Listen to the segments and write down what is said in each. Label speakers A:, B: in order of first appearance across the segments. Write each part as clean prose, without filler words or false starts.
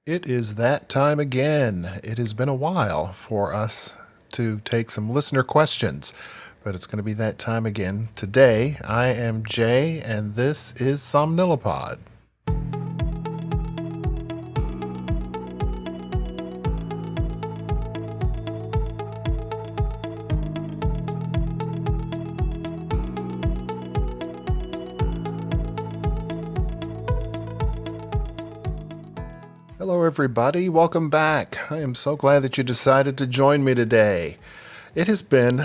A: It is that time again. It has been a while for us to take some listener questions, but it's going to be that time again. Today, I am Jay, and this is Somnilopod. Hello, everybody. Welcome back. I am so glad that you decided to join me today. It has been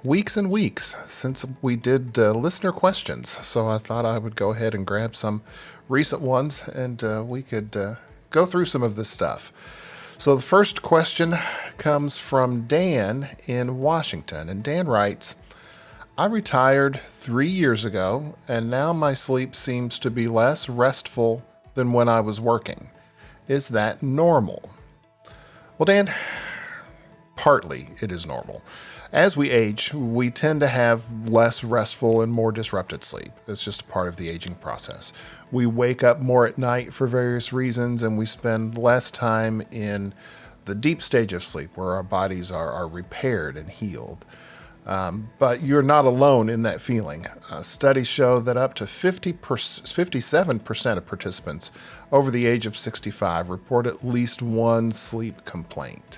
A: weeks and weeks since we did listener questions, so I thought I would go ahead and grab some recent ones and we could go through some of this stuff. So the first question comes from Dan in Washington, and Dan writes, I retired 3 years ago, and now my sleep seems to be less restful than when I was working. Is that normal? Well, Dan, partly it is normal. As we age, we tend to have less restful and more disrupted sleep. It's just a part of the aging process. We wake up more at night for various reasons, and we spend less time in the deep stage of sleep where our bodies are repaired and healed. But you're not alone in that feeling. Studies show that up to 57% of participants over the age of 65 report at least one sleep complaint.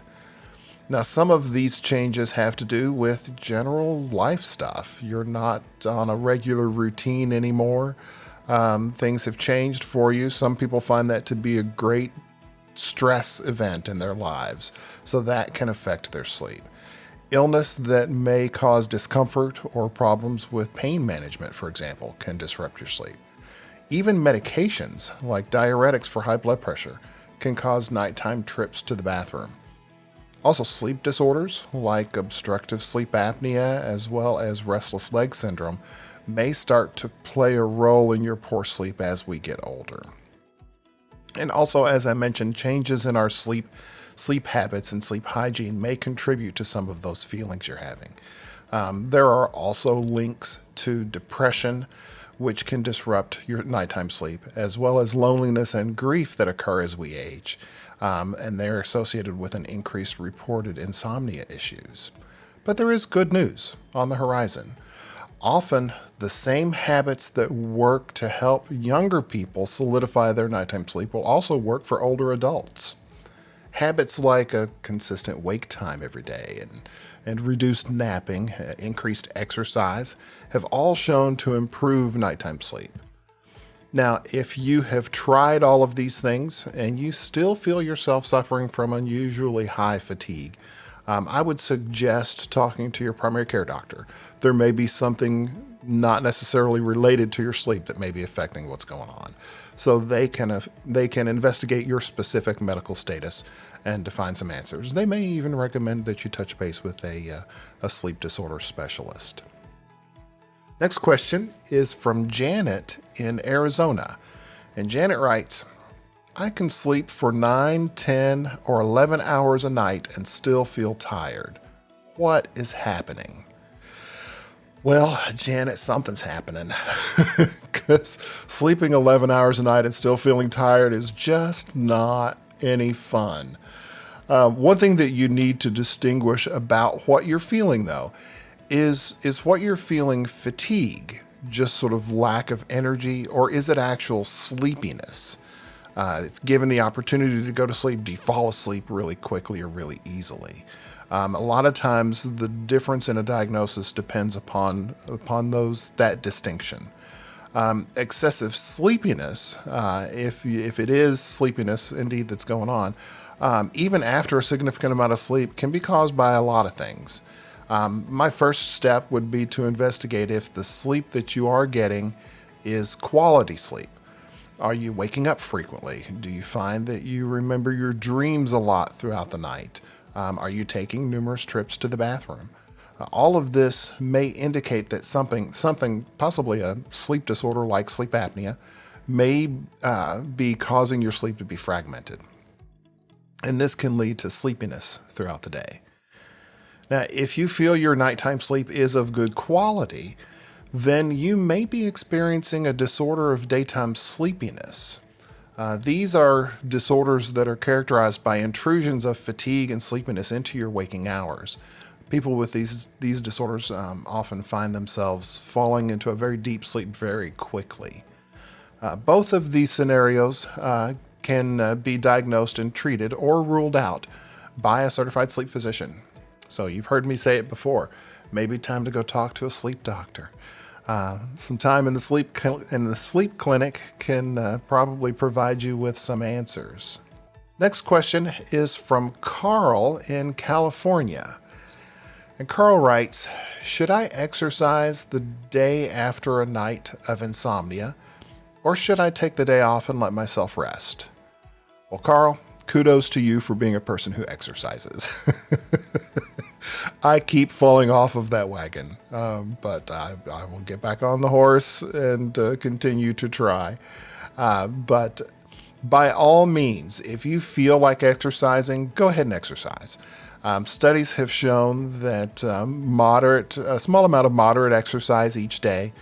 A: Now, some of these changes have to do with general life stuff. You're not on a regular routine anymore. Things have changed for you. Some people find that to be a great stress event in their lives, so that can affect their sleep. Illness that may cause discomfort or problems with pain management, for example, can disrupt your sleep. Even medications, like diuretics for high blood pressure, can cause nighttime trips to the bathroom. Also, sleep disorders, like obstructive sleep apnea as well as restless leg syndrome, may start to play a role in your poor sleep as we get older. And also, as I mentioned, changes in our sleep habits and sleep hygiene may contribute to some of those feelings you're having. There are also links to depression, which can disrupt your nighttime sleep, as well as loneliness and grief that occur as we age. And they're associated with an increased reported insomnia issues. But there is good news on the horizon. Often, the same habits that work to help younger people solidify their nighttime sleep will also work for older adults. Habits like a consistent wake time every day and reduced napping, increased exercise, have all shown to improve nighttime sleep. Now, if you have tried all of these things and you still feel yourself suffering from unusually high fatigue, I would suggest talking to your primary care doctor. There may be something not necessarily related to your sleep that may be affecting what's going on. So they can investigate your specific medical status and to find some answers. They may even recommend that you touch base with a sleep disorder specialist. Next question is from Janet in Arizona. And Janet writes, I can sleep for 9, 10, or 11 hours a night and still feel tired. What is happening? Well, Janet, something's happening. Because sleeping 11 hours a night and still feeling tired is just not any fun. One thing that you need to distinguish about what you're feeling, though, is what you're feeling fatigue, just sort of lack of energy, or is it actual sleepiness? If given the opportunity to go to sleep, do you fall asleep really quickly or really easily? A lot of times, the difference in a diagnosis depends upon that distinction. Excessive sleepiness, if it is sleepiness indeed that's going on, even after a significant amount of sleep, can be caused by a lot of things. My first step would be to investigate if the sleep that you are getting is quality sleep. Are you waking up frequently? Do you find that you remember your dreams a lot throughout the night? Are you taking numerous trips to the bathroom? All of this may indicate that something, possibly a sleep disorder like sleep apnea, may be causing your sleep to be fragmented. And this can lead to sleepiness throughout the day. Now, if you feel your nighttime sleep is of good quality, then you may be experiencing a disorder of daytime sleepiness. These are disorders that are characterized by intrusions of fatigue and sleepiness into your waking hours. People with these disorders often find themselves falling into a very deep sleep very quickly. Both of these scenarios can be diagnosed and treated or ruled out by a certified sleep physician. So you've heard me say it before. Maybe time to go talk to a sleep doctor. Some time in the sleep clinic can probably provide you with some answers. Next question is from Carl in California. And Carl writes, should I exercise the day after a night of insomnia, or should I take the day off and let myself rest? Well, Carl, kudos to you for being a person who exercises. I keep falling off of that wagon, but I will get back on the horse and continue to try. But by all means, if you feel like exercising, go ahead and exercise. Studies have shown that a small amount of moderate exercise each day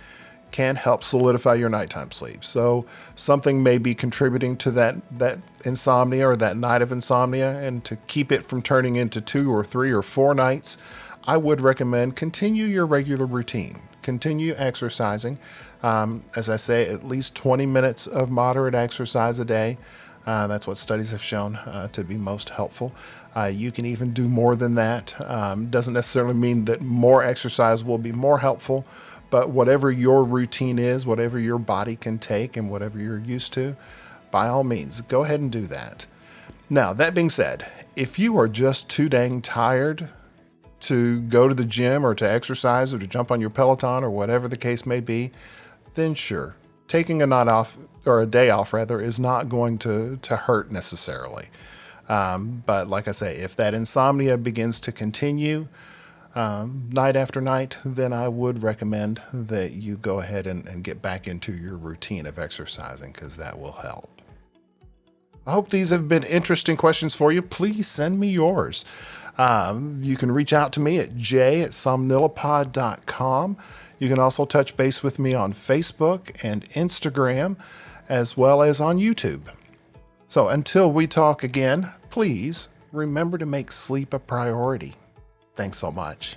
A: can help solidify your nighttime sleep. So something may be contributing to that insomnia or that night of insomnia, and to keep it from turning into 2 or 3 or 4 nights, I would recommend continue your regular routine. Continue exercising. As I say, at least 20 minutes of moderate exercise a day. That's what studies have shown to be most helpful. You can even do more than that. Doesn't necessarily mean that more exercise will be more helpful, but whatever your routine is, whatever your body can take and whatever you're used to, by all means, go ahead and do that. Now, that being said, if you are just too dang tired to go to the gym or to exercise or to jump on your Peloton or whatever the case may be, then sure, taking a night off, or a day off rather, is not going to hurt necessarily. But like I say, if that insomnia begins to continue night after night, then I would recommend that you go ahead and get back into your routine of exercising, because that will help. I hope these have been interesting questions for you. Please send me yours. You can reach out to me at j@somnilopod.com. You can also touch base with me on Facebook and Instagram, as well as on YouTube. So until we talk again, please remember to make sleep a priority. Thanks so much.